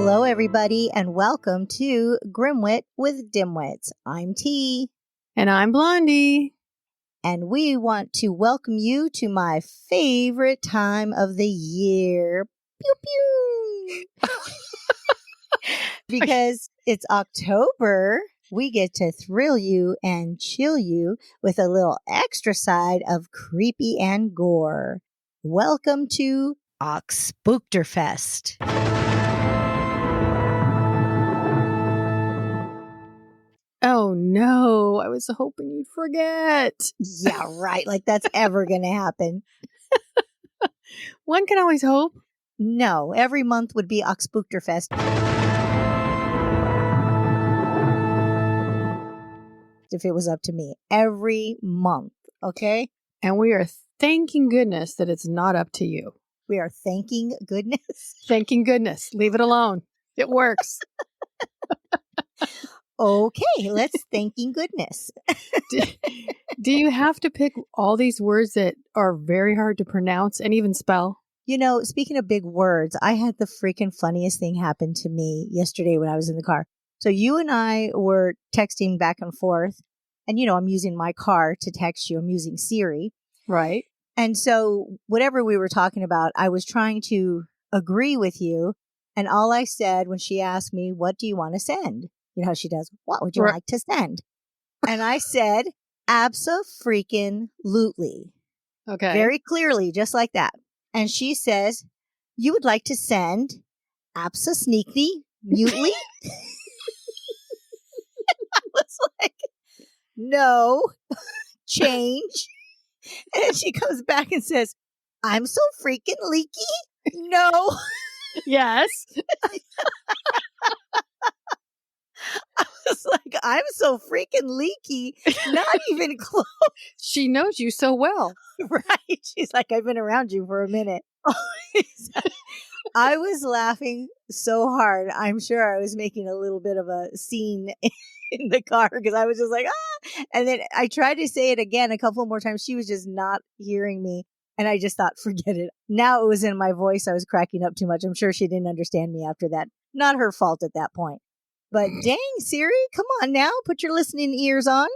Hello, everybody, and welcome to Grimwit with Dimwits. I'm T. And I'm Blondie. And we want to welcome you to my favorite time of the year. Pew, pew! Because it's October, we get to thrill you and chill you with a little extra side of creepy and gore. Welcome to Oxbookterfest. Oh no, I was hoping you'd forget. Yeah, right. Like that's ever going to happen. One can always hope. No, every month would be Oxbookterfest. If it was up to me, every month, okay? And we are thanking goodness that it's not up to you. We are thanking goodness. Thanking goodness. Leave it alone. It works. Okay, let's thanking goodness. Do you have to pick all these words that are very hard to pronounce and even spell? You know, speaking of big words, I had the freaking funniest thing happen to me yesterday when I was in the car. So you and I were texting back and forth, and you know, I'm using my car to text you. I'm using Siri. Right. And so whatever we were talking about, I was trying to agree with you. And all I said when she asked me, what do you want to send? You know how she does, what would you like to send? And I said, abso-freaking-lutely. Okay. Very clearly, just like that. And she says, you would like to send abso-sneaky-mutely? I was like, no, change. And then she comes back and says, I'm so freaking leaky. No. Yes. I was like, I'm so freaking leaky. Not even close. She knows you so well. Right. She's like, I've been around you for a minute. I was laughing so hard. I'm sure I was making a little bit of a scene in the car because I was just like, ah. And then I tried to say it again a couple more times. She was just not hearing me. And I just thought, forget it. Now it was in my voice. I was cracking up too much. I'm sure she didn't understand me after that. Not her fault at that point. But dang, Siri, come on now. Put your listening ears on.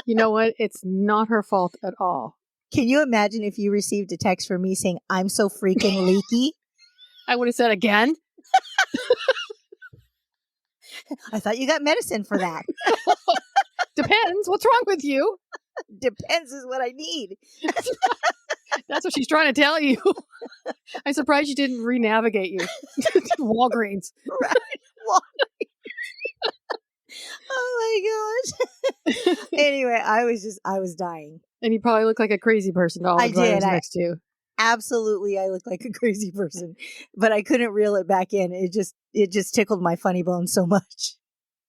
You know what? It's not her fault at all. Can you imagine if you received a text from me saying, I'm so freaking leaky? I would have said again. I thought you got medicine for that. Depends. What's wrong with you? Depends is what I need. That's what she's trying to tell you. I'm surprised you didn't re-navigate you to Walgreens. Right. Walgreens. Oh my gosh. Anyway, I was dying. And you probably look like a crazy person to all the drivers next to you. Absolutely, I look like a crazy person. But I couldn't reel it back in. It just tickled my funny bone so much.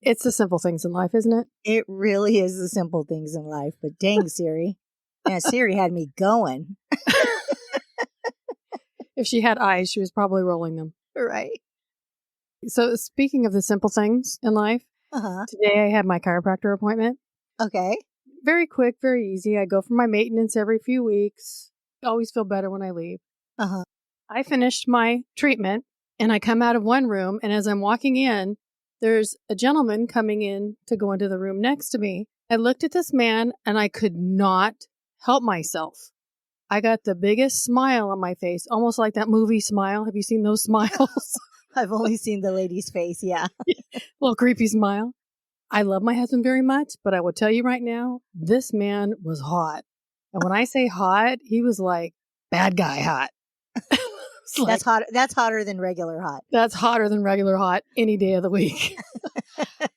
It's the simple things in life, isn't it? It really is the simple things in life. But dang, Siri. Yeah, Siri had me going. If she had eyes, she was probably rolling them. Right. So speaking of the simple things in life, today I had my chiropractor appointment. Okay. Very quick, very easy. I go for my maintenance every few weeks. Always feel better when I leave. I finished my treatment and I come out of one room, and as I'm walking in, there's a gentleman coming in to go into the room next to me. I looked at this man and I could not help myself. I got the biggest smile on my face, almost like that movie Smile. Have you seen those smiles? I've only seen the lady's face, yeah. Little creepy smile. I love my husband very much, but I will tell you right now, this man was hot. And when I say hot, he was like bad guy hot. That's hot. That's hotter than regular hot. That's hotter than regular hot any day of the week.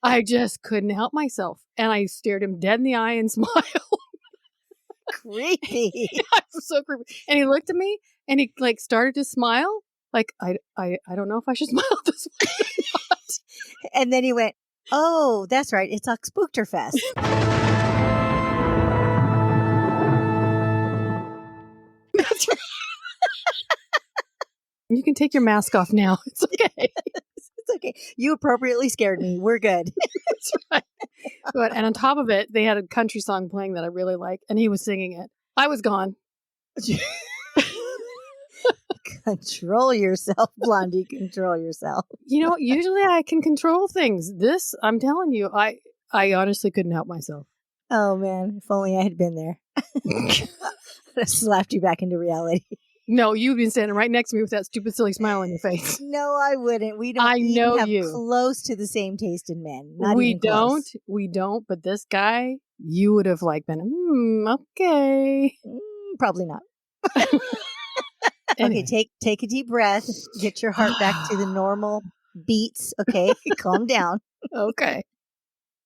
I just couldn't help myself. And I stared him dead in the eye and smiled. Creepy. I was so creepy. And he looked at me and he like started to smile. Like, I don't know if I should smile this way or not. And then he went, oh, that's right. It's Oxbookterfest. That's right. You can take your mask off now. It's okay. It's okay. You appropriately scared me. We're good. That's right. But, and on top of it, they had a country song playing that I really like, and he was singing it. I was gone. Control yourself, Blondie. Control yourself. Usually I can control things. This, I'm telling you, I honestly couldn't help myself. Oh, man. If only I had been there. I slapped you back into reality. No, you've been standing right next to me with that stupid, silly smile on your face. No, I wouldn't. We don't even have close to the same taste in men. Not even close. We don't. But this guy, you would have been, okay. Probably not. Anyway. Okay, take a deep breath. Get your heart back to the normal beats. Okay, calm down. Okay.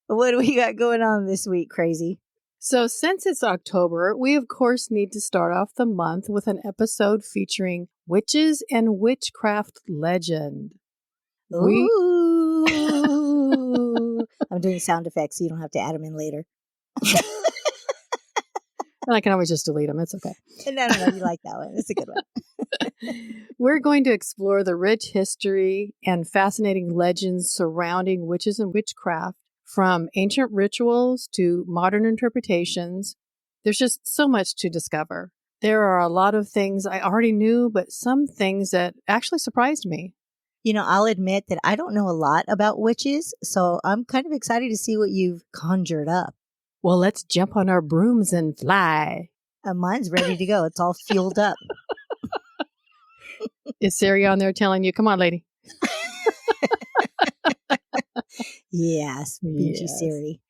What do we got going on this week, crazy? So since it's October, we of course need to start off the month with an episode featuring witches and witchcraft legend. Ooh. I'm doing sound effects so you don't have to add them in later. And I can always just delete them. It's okay. No, you like that one. It's a good one. We're going to explore the rich history and fascinating legends surrounding witches and witchcraft, from ancient rituals to modern interpretations. There's just so much to discover. There are a lot of things I already knew, but some things that actually surprised me. I'll admit that I don't know a lot about witches, so I'm kind of excited to see what you've conjured up. Well, let's jump on our brooms and fly. Mine's ready to go. It's all fueled up. Is Siri on there telling you, come on, lady? Yes, beachy Siri.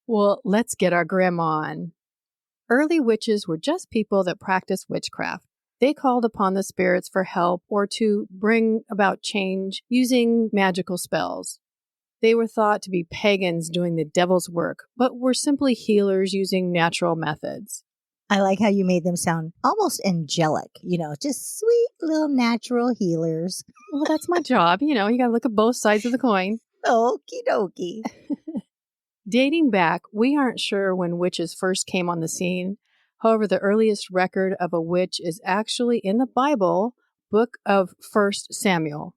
Well, let's get our grandma on. Early witches were just people that practiced witchcraft. They called upon the spirits for help or to bring about change using magical spells. They were thought to be pagans doing the devil's work, but were simply healers using natural methods. I like how you made them sound almost angelic, just sweet little natural healers. Well, that's my job. You got to look at both sides of the coin. Okie dokie. Dating back, we aren't sure when witches first came on the scene. However, the earliest record of a witch is actually in the Bible, book of 1 Samuel.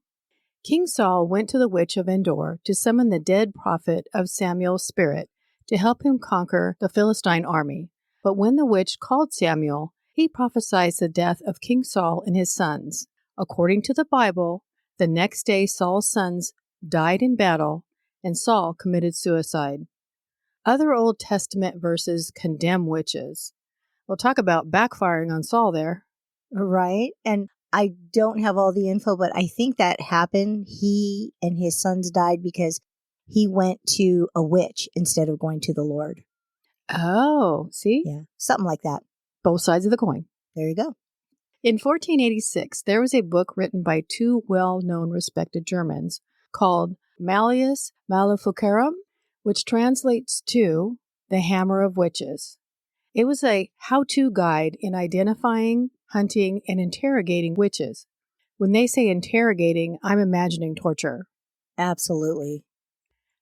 King Saul went to the witch of Endor to summon the dead prophet of Samuel's spirit to help him conquer the Philistine army. But when the witch called Samuel, he prophesied the death of King Saul and his sons. According to the Bible, the next day Saul's sons died in battle, and Saul committed suicide. Other Old Testament verses condemn witches. We'll talk about backfiring on Saul there. Right. And I don't have all the info, but I think that happened. He and his sons died because he went to a witch instead of going to the Lord. Oh, see? Yeah, something like that. Both sides of the coin. There you go. In 1486, there was a book written by two well-known respected Germans called Malleus Maleficarum, which translates to The Hammer of Witches. It was a how-to guide in identifying, hunting, and interrogating witches. When they say interrogating, I'm imagining torture. Absolutely.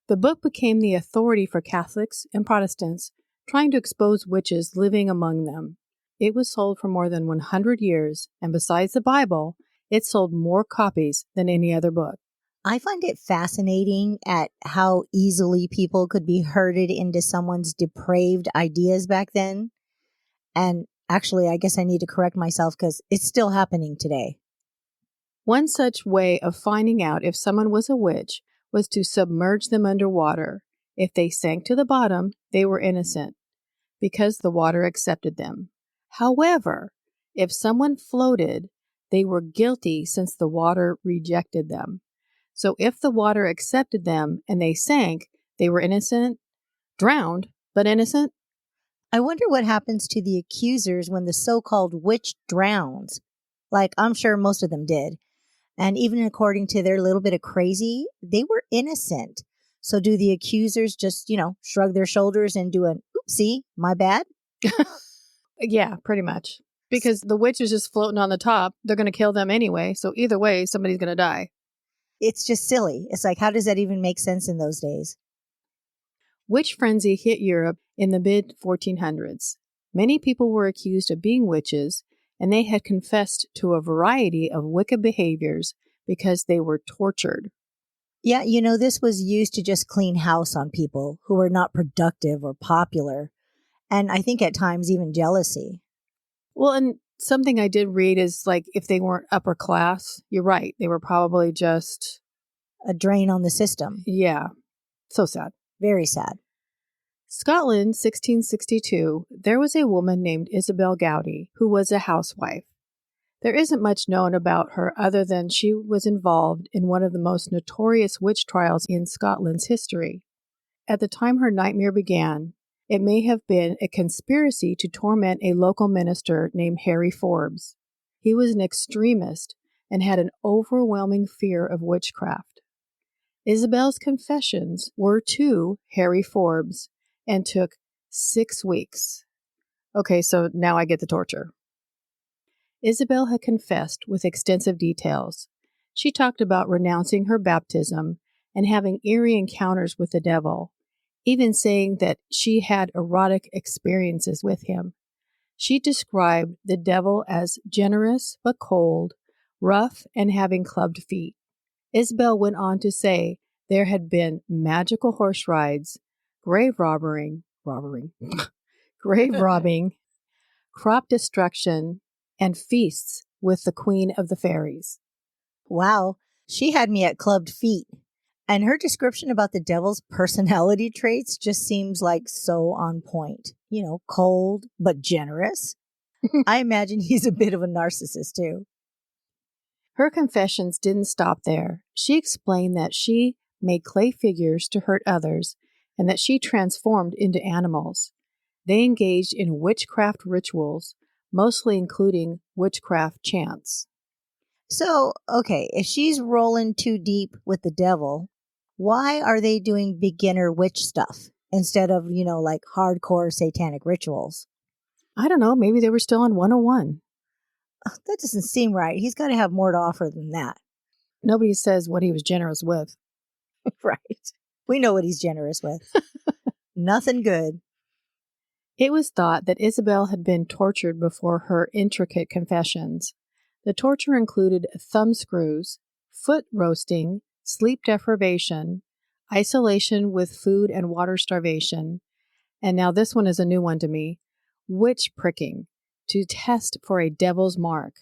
The book became the authority for Catholics and Protestants trying to expose witches living among them. It was sold for more than 100 years, and besides the Bible, it sold more copies than any other book. I find it fascinating at how easily people could be herded into someone's depraved ideas back then. And actually, I guess I need to correct myself because it's still happening today. One such way of finding out if someone was a witch was to submerge them underwater. If they sank to the bottom, they were innocent because the water accepted them. However, if someone floated, they were guilty since the water rejected them. So if the water accepted them and they sank, they were innocent, drowned, but innocent. I wonder what happens to the accusers when the so-called witch drowns. Like, I'm sure most of them did. And even according to their little bit of crazy, they were innocent. So do the accusers just, shrug their shoulders and do an oopsie, my bad? Yeah, pretty much. Because the witch is just floating on the top. They're going to kill them anyway. So either way, somebody's going to die. It's just silly. It's like, how does that even make sense in those days? Witch frenzy hit Europe in the mid-1400s. Many people were accused of being witches, and they had confessed to a variety of wicked behaviors because they were tortured. Yeah, this was used to just clean house on people who were not productive or popular. And I think at times even jealousy. Well, and Something I did read is like if they weren't upper class, you're right. They were probably just a drain on the system. Yeah. So sad. Very sad. Scotland, 1662, there was a woman named Isabel Gowdy who was a housewife. There isn't much known about her other than she was involved in one of the most notorious witch trials in Scotland's history. At the time her nightmare began, it may have been a conspiracy to torment a local minister named Harry Forbes. He was an extremist and had an overwhelming fear of witchcraft. Isabel's confessions were to Harry Forbes and took 6 weeks. Okay, so now I get the torture. Isabel had confessed with extensive details. She talked about renouncing her baptism and having eerie encounters with the devil, even saying that she had erotic experiences with him. She described the devil as generous but cold, rough, and having clubbed feet. Isabel went on to say there had been magical horse rides, grave robbing, crop destruction, and feasts with the Queen of the Fairies. Wow, she had me at clubbed feet. And her description about the devil's personality traits just seems like so on point. You know, cold, but generous. I imagine he's a bit of a narcissist, too. Her confessions didn't stop there. She explained that she made clay figures to hurt others and that she transformed into animals. They engaged in witchcraft rituals, mostly including witchcraft chants. So, okay, if she's rolling too deep with the devil, why are they doing beginner witch stuff instead of, like hardcore satanic rituals? I don't know. Maybe they were still on 101. That doesn't seem right. He's got to have more to offer than that. Nobody says what he was generous with. Right. We know what he's generous with. Nothing good. It was thought that Isabel had been tortured before her intricate confessions. The torture included thumb screws, foot roasting, sleep deprivation, isolation with food and water starvation, and now this one is a new one to me, witch pricking, to test for a devil's mark.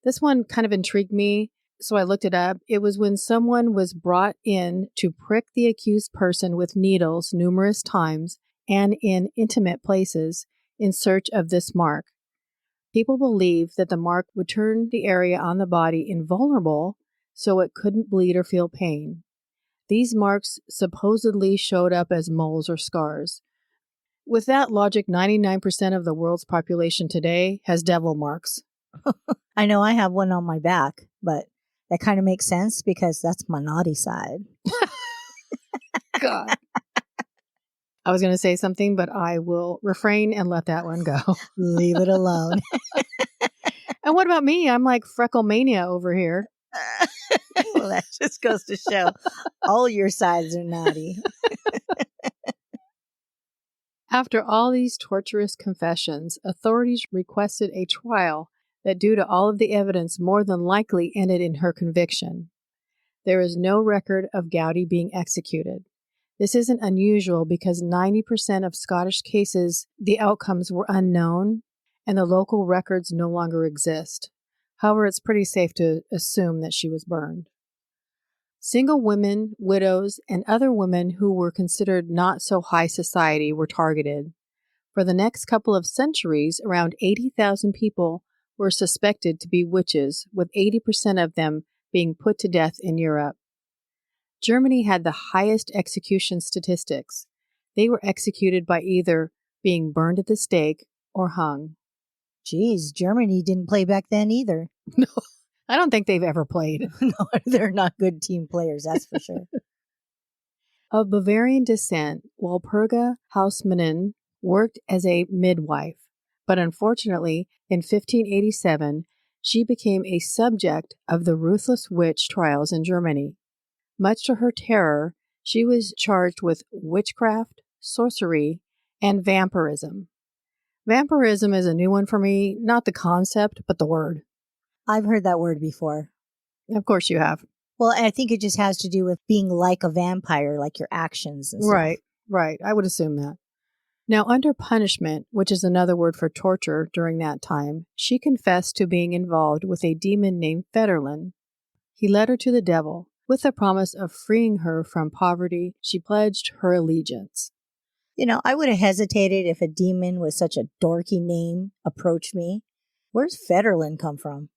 This one kind of intrigued me, so I looked it up. It was when someone was brought in to prick the accused person with needles numerous times and in intimate places in search of this mark. People believed that the mark would turn the area on the body invulnerable so it couldn't bleed or feel pain. These marks supposedly showed up as moles or scars. With that logic, 99% of the world's population today has devil marks. I know I have one on my back, but that kind of makes sense because that's my naughty side. God. I was going to say something, but I will refrain and let that one go. Leave it alone. And what about me? I'm like freckle mania over here. Well, that just goes to show all your sides are naughty. After all these torturous confessions, authorities requested a trial that, due to all of the evidence, more than likely ended in her conviction. There is no record of Gowdy being executed. This isn't unusual because 90% of Scottish cases, the outcomes were unknown and the local records no longer exist. However, it's pretty safe to assume that she was burned. Single women, widows, and other women who were considered not so high society were targeted. For the next couple of centuries, around 80,000 people were suspected to be witches, with 80% of them being put to death in Europe. Germany had the highest execution statistics. They were executed by either being burned at the stake or hung. Geez, Germany didn't play back then either. No, I don't think they've ever played. No, they're not good team players, that's for sure. Of Bavarian descent, Walpurga Hausmannen worked as a midwife, but unfortunately, in 1587, she became a subject of the ruthless witch trials in Germany. Much to her terror, she was charged with witchcraft, sorcery, and vampirism. Vampirism is a new one for me, not the concept, but the word. I've heard that word before. Of course you have. Well, I think it just has to do with being like a vampire, like your actions and stuff. Right. I would assume that. Now, under punishment, which is another word for torture during that time, she confessed to being involved with a demon named Federlin. He led her to the devil. With the promise of freeing her from poverty, she pledged her allegiance. I would have hesitated if a demon with such a dorky name approached me. Where's Federlin come from?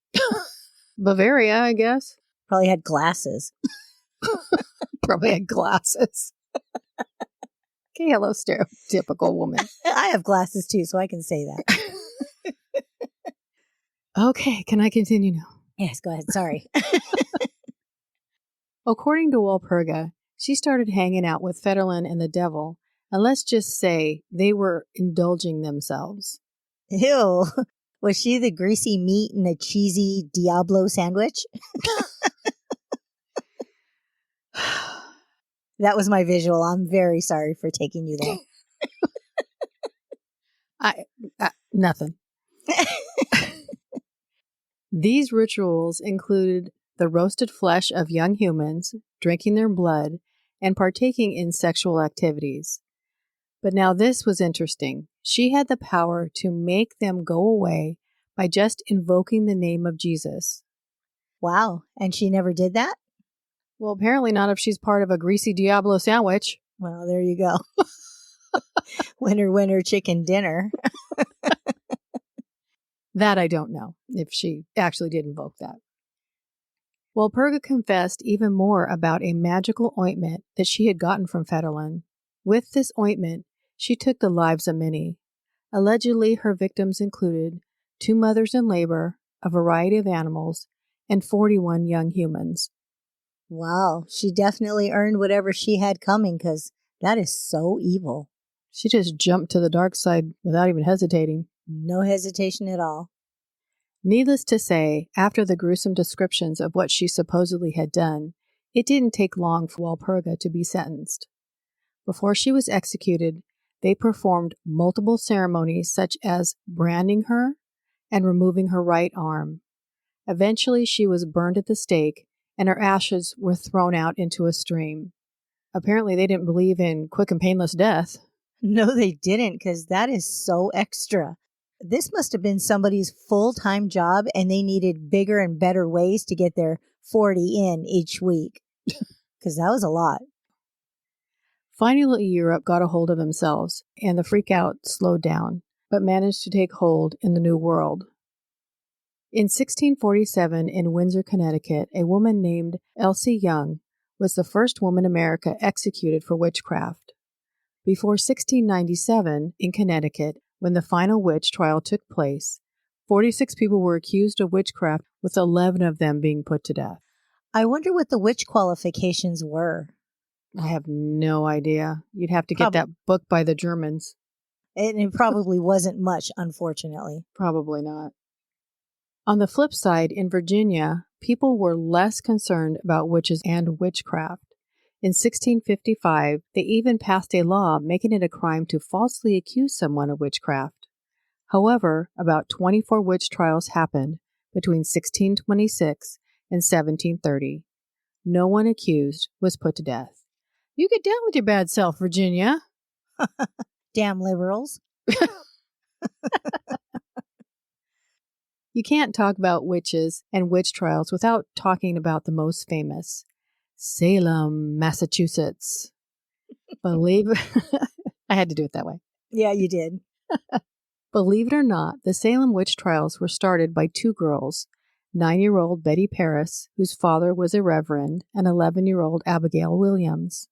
Bavaria, I guess. Probably had glasses. Probably had glasses. Okay, hello, stereotypical woman. I have glasses too, so I can say that. Okay, can I continue now? Yes, go ahead. Sorry. According to Walpurga, she started hanging out with Federlin and the devil, and let's just say they were indulging themselves. Ew. Was she the greasy meat in a cheesy Diablo sandwich? That was my visual. I'm very sorry for taking you there. Nothing. These rituals included the roasted flesh of young humans, drinking their blood, and partaking in sexual activities. But now this was interesting. She had the power to make them go away by just invoking the name of Jesus. Wow. And she never did that? Well, apparently not if she's part of a greasy Diablo sandwich. Well, there you go. Winner, winner, chicken dinner. That I don't know, if she actually did invoke that. Walpurga confessed even more about a magical ointment that she had gotten from Federlin. With this ointment, she took the lives of many. Allegedly, her victims included 2 mothers in labor, a variety of animals, and 41 young humans. Wow, she definitely earned whatever she had coming because that is so evil. She just jumped to the dark side without even hesitating. No hesitation at all. Needless to say, after the gruesome descriptions of what she supposedly had done, it didn't take long for Walpurga to be sentenced. Before she was executed, they performed multiple ceremonies such as branding her and removing her right arm. Eventually, she was burned at the stake, and her ashes were thrown out into a stream. Apparently, they didn't believe in quick and painless death. No, they didn't, because that is so extra. This must have been somebody's full-time job, and they needed bigger and better ways to get their 40 in each week, because that was a lot. Finally, Europe got a hold of themselves, and the freak-out slowed down, but managed to take hold in the New World. In 1647, in Windsor, Connecticut, a woman named Elsie Young was the first woman in America executed for witchcraft. Before 1697, in Connecticut, when the final witch trial took place, 46 people were accused of witchcraft, with 11 of them being put to death. I wonder what the witch qualifications were. I have no idea. You'd have to get that book by the Germans. And it probably wasn't much, unfortunately. Probably not. On the flip side, in Virginia, people were less concerned about witches and witchcraft. In 1655, they even passed a law making it a crime to falsely accuse someone of witchcraft. However, about 24 witch trials happened between 1626 and 1730. No one accused was put to death. You get down with your bad self, Virginia. Damn liberals. You can't talk about witches and witch trials without talking about the most famous, Salem, Massachusetts. I had to do it that way. Yeah, you did. Believe it or not, the Salem witch trials were started by 2 girls, 9-year-old Betty Paris, whose father was a reverend, and 11-year-old Abigail Williams.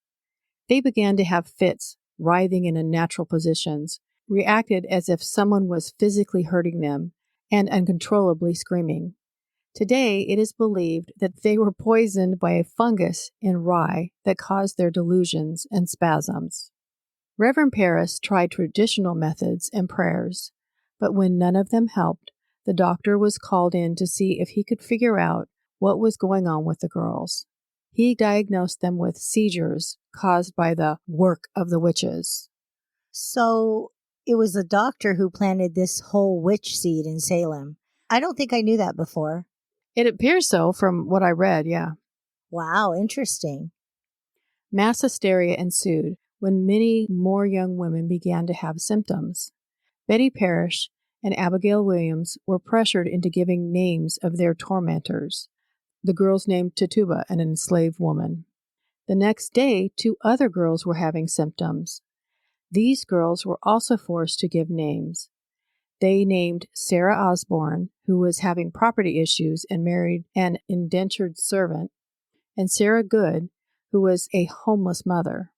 They began to have fits, writhing in unnatural positions, reacted as if someone was physically hurting them, and uncontrollably screaming. Today, it is believed that they were poisoned by a fungus in rye that caused their delusions and spasms. Reverend Paris tried traditional methods and prayers, but when none of them helped, the doctor was called in to see if he could figure out what was going on with the girls. He diagnosed them with seizures caused by the work of the witches. So it was the doctor who planted this whole witch seed in Salem. I don't think I knew that before. It appears so from what I read, yeah. Wow, interesting. Mass hysteria ensued, when many more young women began to have symptoms. Betty Parrish and Abigail Williams were pressured into giving names of their tormentors. The girls named Tituba, an enslaved woman. The next day, 2 other girls were having symptoms. These girls were also forced to give names. They named Sarah Osborne, who was having property issues and married an indentured servant, and Sarah Good, who was a homeless mother.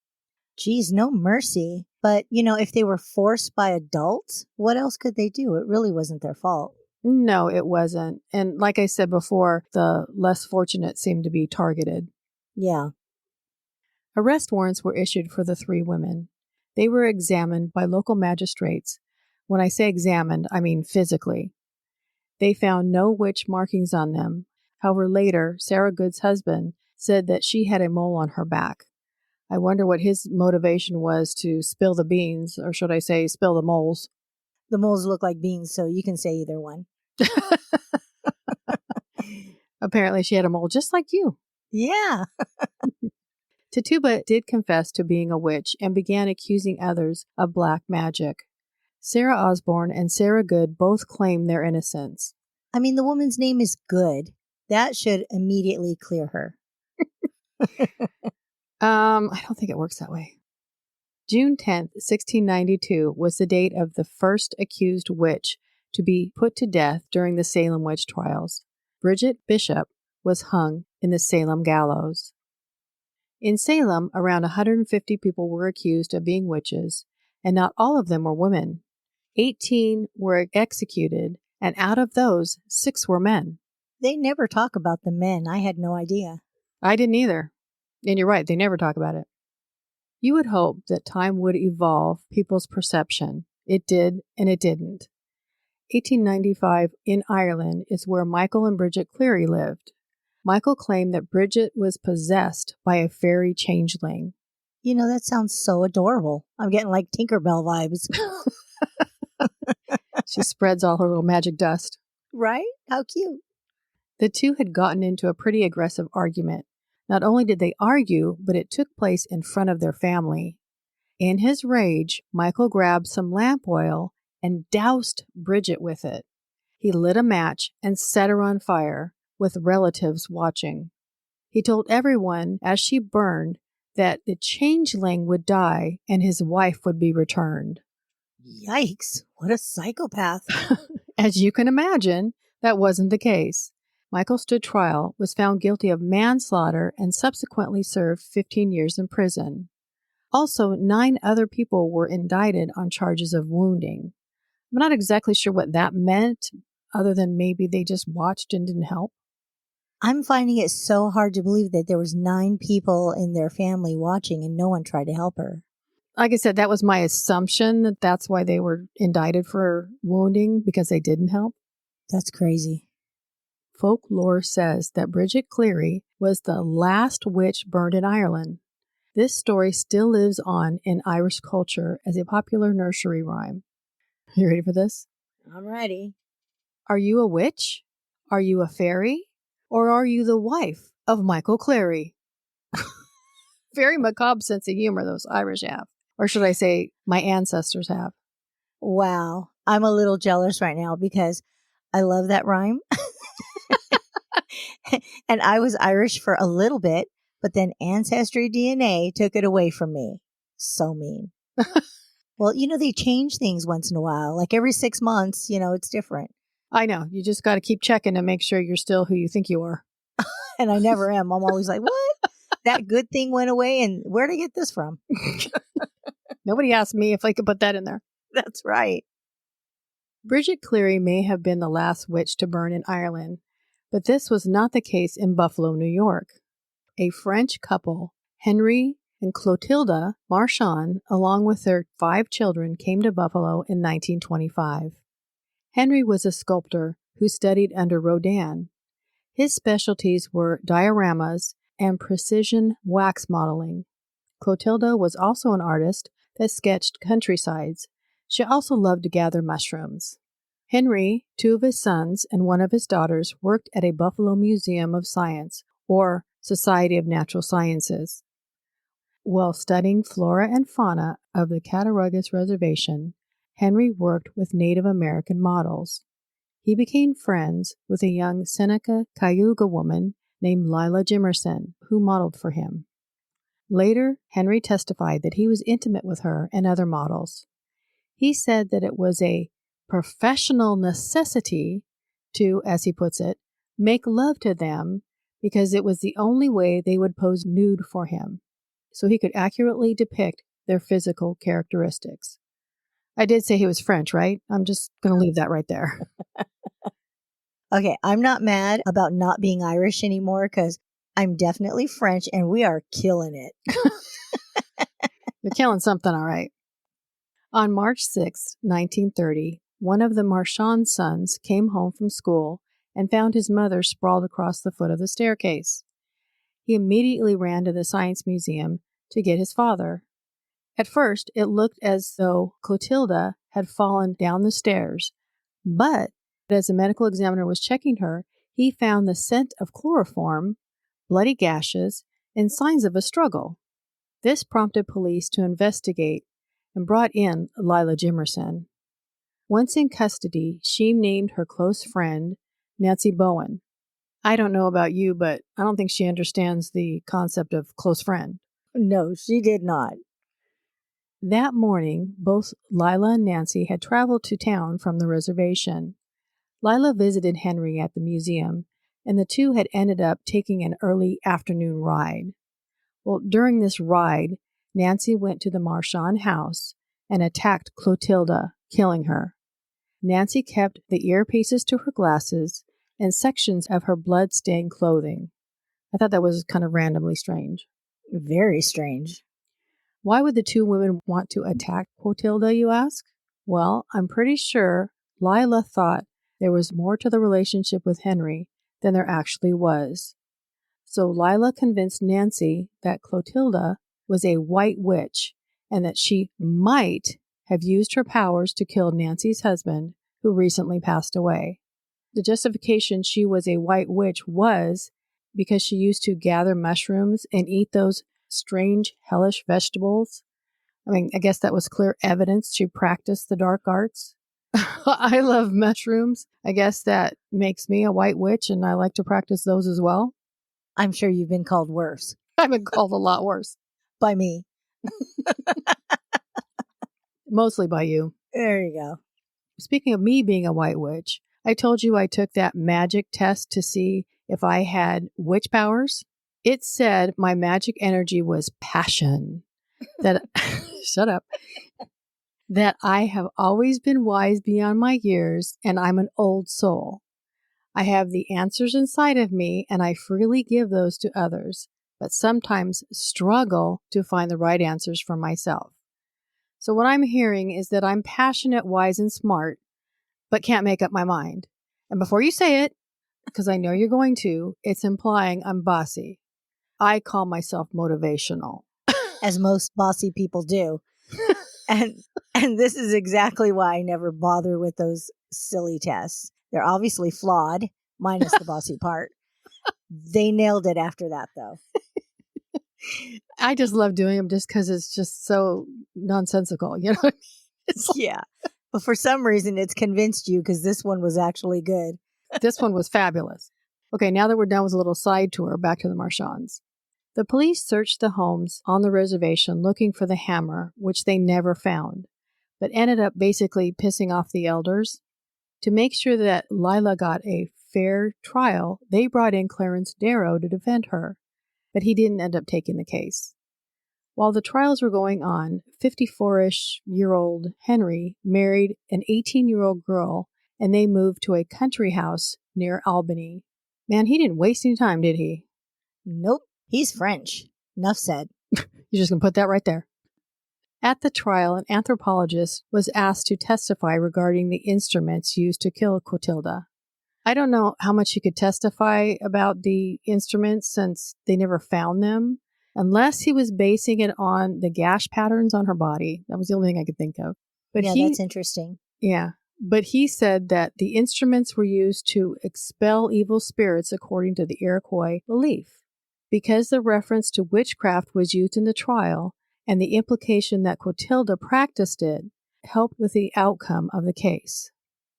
Geez, no mercy. But, if they were forced by adults, what else could they do? It really wasn't their fault. No, it wasn't. And like I said before, the less fortunate seemed to be targeted. Yeah. Arrest warrants were issued for the 3 women. They were examined by local magistrates. When I say examined, I mean physically. They found no witch markings on them. However, later, Sarah Good's husband said that she had a mole on her back. I wonder what his motivation was to spill the beans, or should I say, spill the moles. The moles look like beans, so you can say either one. Apparently, she had a mole just like you. Yeah. Tituba did confess to being a witch and began accusing others of black magic. Sarah Osborne and Sarah Good both claim their innocence. I mean, the woman's name is Good. That should immediately clear her. I don't think it works that way. June 10th, 1692 was the date of the first accused witch to be put to death during the Salem witch trials. Bridget Bishop was hung in the Salem gallows. In Salem, around 150 people were accused of being witches, and not all of them were women. 18 were executed, and out of those, 6 were men. They never talk about the men. I had no idea. I didn't either. And you're right, they never talk about it. You would hope that time would evolve people's perception. It did, and it didn't. 1895 in Ireland is where Michael and Bridget Cleary lived. Michael claimed that Bridget was possessed by a fairy changeling. That sounds so adorable. I'm getting like Tinkerbell vibes. She spreads all her little magic dust. Right? How cute. The 2 had gotten into a pretty aggressive argument. Not only did they argue, but it took place in front of their family. In his rage, Michael grabbed some lamp oil and doused Bridget with it. He lit a match and set her on fire, with relatives watching. He told everyone as she burned that the changeling would die and his wife would be returned. Yikes, what a psychopath. As you can imagine, that wasn't the case. Michael stood trial, was found guilty of manslaughter, and subsequently served 15 years in prison. Also, 9 other people were indicted on charges of wounding. I'm not exactly sure what that meant, other than maybe they just watched and didn't help. I'm finding it so hard to believe that there was 9 people in their family watching and no one tried to help her. Like I said, that was my assumption that that's why they were indicted for wounding, because they didn't help. That's crazy. Folklore says that Bridget Cleary was the last witch burned in Ireland. This story still lives on in Irish culture as a popular nursery rhyme. You ready for this? I'm ready. Are you a witch? Are you a fairy? Or are you the wife of Michael Cleary? Very macabre sense of humor those Irish have. Or should I say, my ancestors have. Wow. I'm a little jealous right now because I love that rhyme. And I was Irish for a little bit, but then Ancestry DNA took it away from me. So mean. Well, they change things once in a while. Like every 6 months, it's different. I know. You just got to keep checking to make sure you're still who you think you are. And I never am. I'm always like, what? That good thing went away, and where'd I get this from? Nobody asked me if I could put that in there. That's right. Bridget Cleary may have been the last witch to burn in Ireland, but this was not the case in Buffalo, New York. A French couple, Henry and Clotilda Marchand, along with their 5 children, came to Buffalo in 1925. Henry was a sculptor who studied under Rodin. His specialties were dioramas and precision wax modeling. Clotilda was also an artist that sketched countrysides. She also loved to gather mushrooms. Henry, 2 of his sons, and 1 of his daughters worked at a Buffalo Museum of Science, or Society of Natural Sciences. While studying flora and fauna of the Cattaraugus Reservation, Henry worked with Native American models. He became friends with a young Seneca Cayuga woman named Lila Jimerson, who modeled for him. Later, Henry testified that he was intimate with her and other models. He said that it was a professional necessity to, as he puts it, make love to them because it was the only way they would pose nude for him, so he could accurately depict their physical characteristics. I did say he was French, right? I'm just going to leave that right there. Okay, I'm not mad about not being Irish anymore because I'm definitely French and we are killing it. You're killing something, all right. On March 6, 1930, one of the Marchand sons came home from school and found his mother sprawled across the foot of the staircase. He immediately ran to the Science Museum to get his father. At first, it looked as though Clotilda had fallen down the stairs, but as the medical examiner was checking her, he found the scent of chloroform, bloody gashes, and signs of a struggle. This prompted police to investigate and brought in Lila Jimerson. Once in custody, she named her close friend Nancy Bowen. I don't know about you, but I don't think she understands the concept of close friend. No, she did not. That morning, both Lila and Nancy had traveled to town from the reservation. Lila visited Henry at the museum, and the two had ended up taking an early afternoon ride. Well, during this ride, Nancy went to the Marchand house and attacked Clotilda, killing her. Nancy kept the earpieces to her glasses and sections of her blood-stained clothing. I thought that was kind of randomly strange. Very strange. Why would the two women want to attack Clotilda, you ask? Well, I'm pretty sure Lila thought there was more to the relationship with Henry than there actually was. So Lila convinced Nancy that Clotilda was a white witch and that she might have used her powers to kill Nancy's husband, who recently passed away. The justification she was a white witch was because she used to gather mushrooms and eat those strange, hellish vegetables. I mean, I guess that was clear evidence she practiced the dark arts. I love mushrooms. I guess that makes me a white witch, and I like to practice those as well. I'm sure you've been called worse. I've been called a lot worse. By me. Mostly by you. There you go. Speaking of me being a white witch, I told you I took that magic test to see if I had witch powers. It said my magic energy was passion. That shut up. That I have always been wise beyond my years, and I'm an old soul. I have the answers inside of me, and I freely give those to others, but sometimes struggle to find the right answers for myself. So what I'm hearing is that I'm passionate, wise, and smart, but can't make up my mind. And before you say it, because I know you're going to, it's implying I'm bossy. I call myself motivational. As most bossy people do. And this is exactly why I never bother with those silly tests. They're obviously flawed, minus the bossy part. They nailed it after that, though. I just love doing them just because it's just so nonsensical, you know? Yeah. But for some reason, it's convinced you because this one was actually good. This one was fabulous. Okay, now that we're done with a little side tour, back to the Marchands. The police searched the homes on the reservation looking for the hammer, which they never found, but ended up basically pissing off the elders. To make sure that Lila got a fair trial, they brought in Clarence Darrow to defend her, but he didn't end up taking the case. While the trials were going on, 54-ish-year-old Henry married an 18-year-old girl, and they moved to a country house near Albany. Man, he didn't waste any time, did he? Nope. He's French. Enough said. You're just going to put that right there. At the trial, an anthropologist was asked to testify regarding the instruments used to kill Clotilda. I don't know how much he could testify about the instruments since they never found them, unless he was basing it on the gash patterns on her body. That was the only thing I could think of. But yeah, that's interesting. Yeah. But he said that the instruments were used to expel evil spirits according to the Iroquois belief. Because the reference to witchcraft was used in the trial and the implication that Clotilda practiced it helped with the outcome of the case.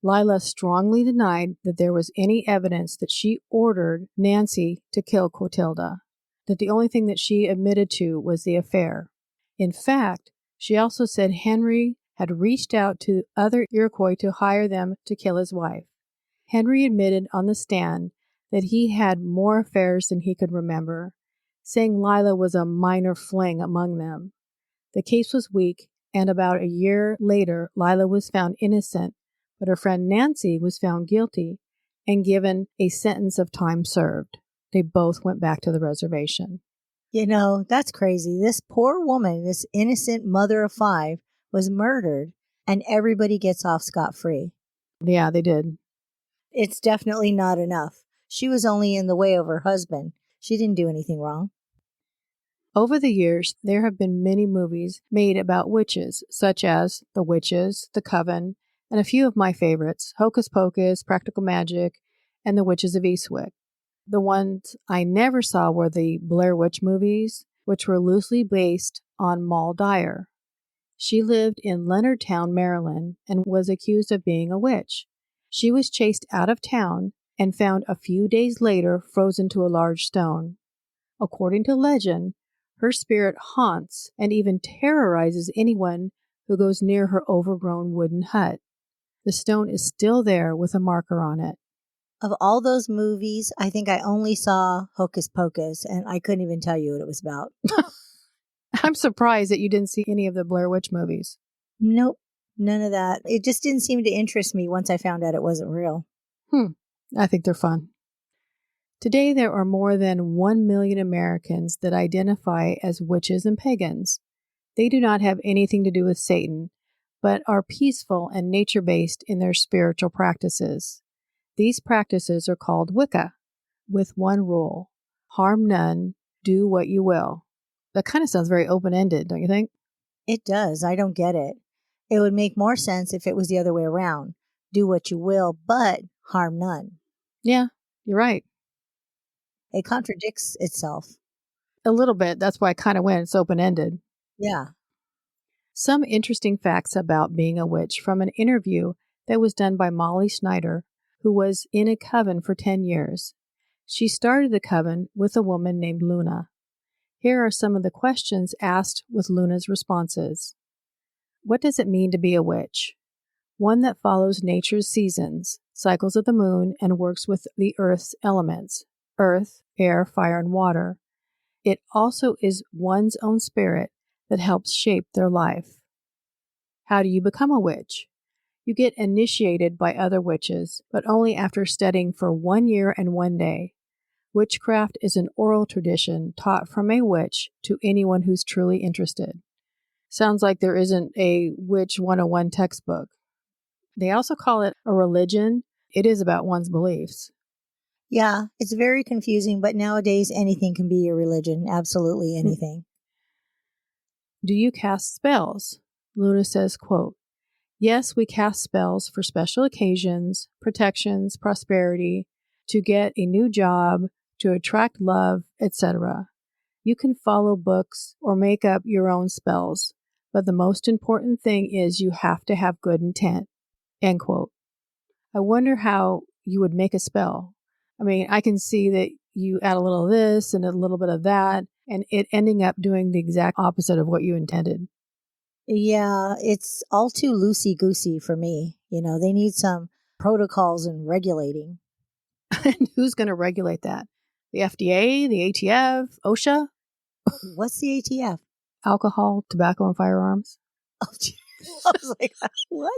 Lila strongly denied that there was any evidence that she ordered Nancy to kill Clotilda, that the only thing that she admitted to was the affair. In fact, she also said Henry had reached out to other Iroquois to hire them to kill his wife. Henry admitted on the stand that he had more affairs than he could remember, saying Lila was a minor fling among them. The case was weak, and about a year later, Lila was found innocent, but her friend Nancy was found guilty and given a sentence of time served. They both went back to the reservation. You know, that's crazy. This poor woman, this innocent mother of 5, was murdered, and everybody gets off scot-free. Yeah, they did. It's definitely not enough. She was only in the way of her husband. She didn't do anything wrong. Over the years, there have been many movies made about witches, such as The Witches, The Coven, and a few of my favorites, Hocus Pocus, Practical Magic, and The Witches of Eastwick. The ones I never saw were the Blair Witch movies, which were loosely based on Moll Dyer. She lived in Leonardtown, Maryland, and was accused of being a witch. She was chased out of town and found a few days later frozen to a large stone. According to legend, her spirit haunts and even terrorizes anyone who goes near her overgrown wooden hut. The stone is still there with a marker on it. Of all those movies, I think I only saw Hocus Pocus, and I couldn't even tell you what it was about. I'm surprised that you didn't see any of the Blair Witch movies. Nope, none of that. It just didn't seem to interest me once I found out it wasn't real. I think they're fun. Today, there are more than 1 million Americans that identify as witches and pagans. They do not have anything to do with Satan, but are peaceful and nature-based in their spiritual practices. These practices are called Wicca, with one rule: harm none, do what you will. That kind of sounds very open-ended, don't you think? It does. I don't get it. It would make more sense if it was the other way around. Do what you will, but harm none. Yeah, you're right. It contradicts itself. A little bit. That's why I kind of went, it's open-ended. Yeah. Some interesting facts about being a witch from an interview that was done by Molly Schneider, who was in a coven for 10 years. She started the coven with a woman named Luna. Here are some of the questions asked with Luna's responses. What does it mean to be a witch? One that follows nature's seasons, cycles of the moon, and works with the earth's elements: earth, air, fire, and water. It also is one's own spirit that helps shape their life. How do you become a witch? You get initiated by other witches, but only after studying for 1 year and 1 day. Witchcraft is an oral tradition taught from a witch to anyone who's truly interested. Sounds like there isn't a Witch 101 textbook. They also call it a religion. It is about one's beliefs. Yeah, it's very confusing, but nowadays anything can be your religion. Absolutely anything. Do you cast spells? Luna says, quote, yes, we cast spells for special occasions, protections, prosperity, to get a new job, to attract love, etc. You can follow books or make up your own spells, but the most important thing is you have to have good intent. End quote. I wonder how you would make a spell. I mean, I can see that you add a little of this and a little bit of that, and it ending up doing the exact opposite of what you intended. Yeah, it's all too loosey-goosey for me. You know, they need some protocols and regulating. And who's going to regulate that? The FDA, the ATF, OSHA? What's the ATF? Alcohol, tobacco, and firearms. Oh, gee. I was like, what?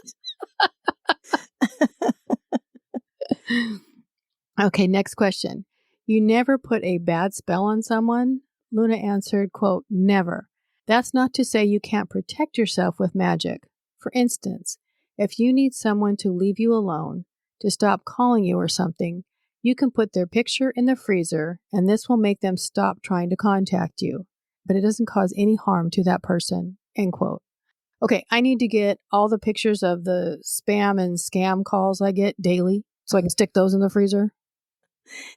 Okay, next question. You never put a bad spell on someone? Luna answered, quote, never. That's not to say you can't protect yourself with magic. For instance, if you need someone to leave you alone, to stop calling you or something, you can put their picture in the freezer, and this will make them stop trying to contact you. But it doesn't cause any harm to that person. End quote. Okay, I need to get all the pictures of the spam and scam calls I get daily so I can stick those in the freezer.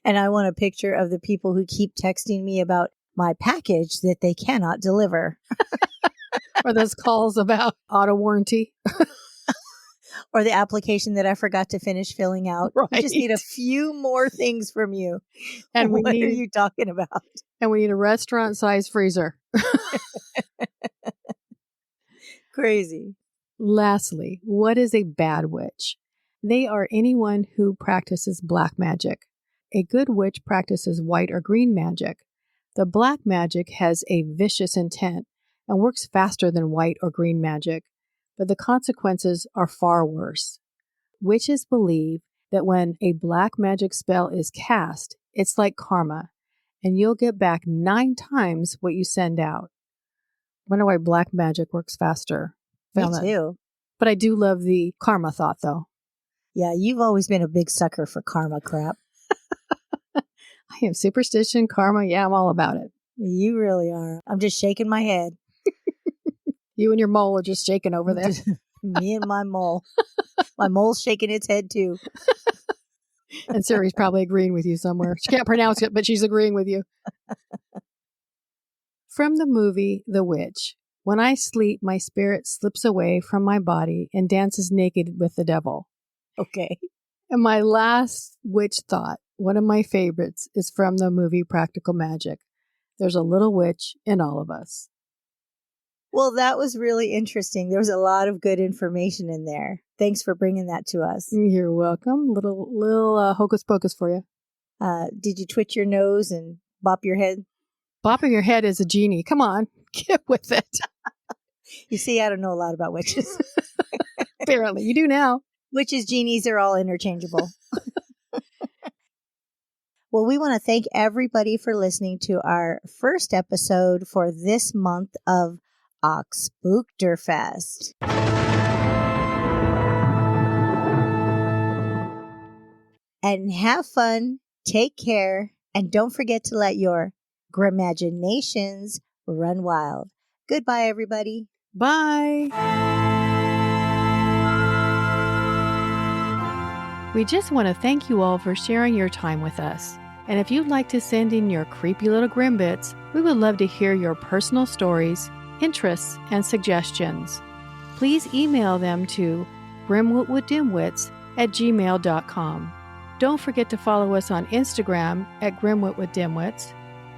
And I want a picture of the people who keep texting me about my package that they cannot deliver. Or those calls about auto warranty. Or the application that I forgot to finish filling out. Right. We just need a few more things from you. And what are you talking about? And we need a restaurant-sized freezer. Crazy. Lastly, what is a bad witch? They are anyone who practices black magic. A good witch practices white or green magic. The black magic has a vicious intent and works faster than white or green magic, but the consequences are far worse. Witches believe that when a black magic spell is cast, it's like karma, and you'll get back 9 times what you send out. Wonder why black magic works faster. Me too. But I do love the karma thought, though. Yeah, you've always been a big sucker for karma crap. I am superstition, karma. Yeah, I'm all about it. You really are. I'm just shaking my head. You and your mole are just shaking over there. Me and my mole. My mole's shaking its head too. And Siri's probably agreeing with you somewhere. She can't pronounce it, but she's agreeing with you. From the movie The Witch, when I sleep, my spirit slips away from my body and dances naked with the devil. Okay. And my last witch thought, one of my favorites, is from the movie Practical Magic. There's a little witch in all of us. Well, that was really interesting. There was a lot of good information in there. Thanks for bringing that to us. You're welcome. Little hocus pocus for you. Did you twitch your nose and bop your head? Bopping your head is a genie. Come on, get with it. You see, I don't know a lot about witches. Apparently, you do now. Witches, genies are all interchangeable. Well, we want to thank everybody for listening to our first episode for this month of Oxbookterfest. And have fun, take care, and don't forget to let your grimaginations run wild. Goodbye, everybody. Bye. We just want to thank you all for sharing your time with us. And if you'd like to send in your creepy little grim bits, we would love to hear your personal stories, interests, and suggestions. Please email them to grimwitwithdimwits@gmail.com. Don't forget to follow us on Instagram at grimwitwithdimwits,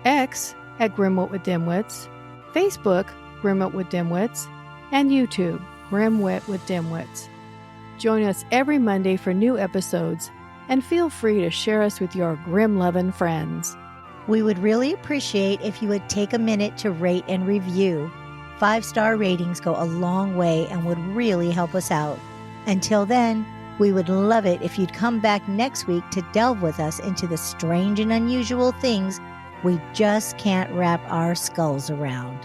X at grimwitwithdimwits, Facebook grimwitwithdimwits, and YouTube grimwitwithdimwits. Join us every Monday for new episodes, and feel free to share us with your grim-loving friends. We would really appreciate if you would take a minute to rate and review. 5-star ratings go a long way and would really help us out. Until then, we would love it if you'd come back next week to delve with us into the strange and unusual things we just can't wrap our skulls around.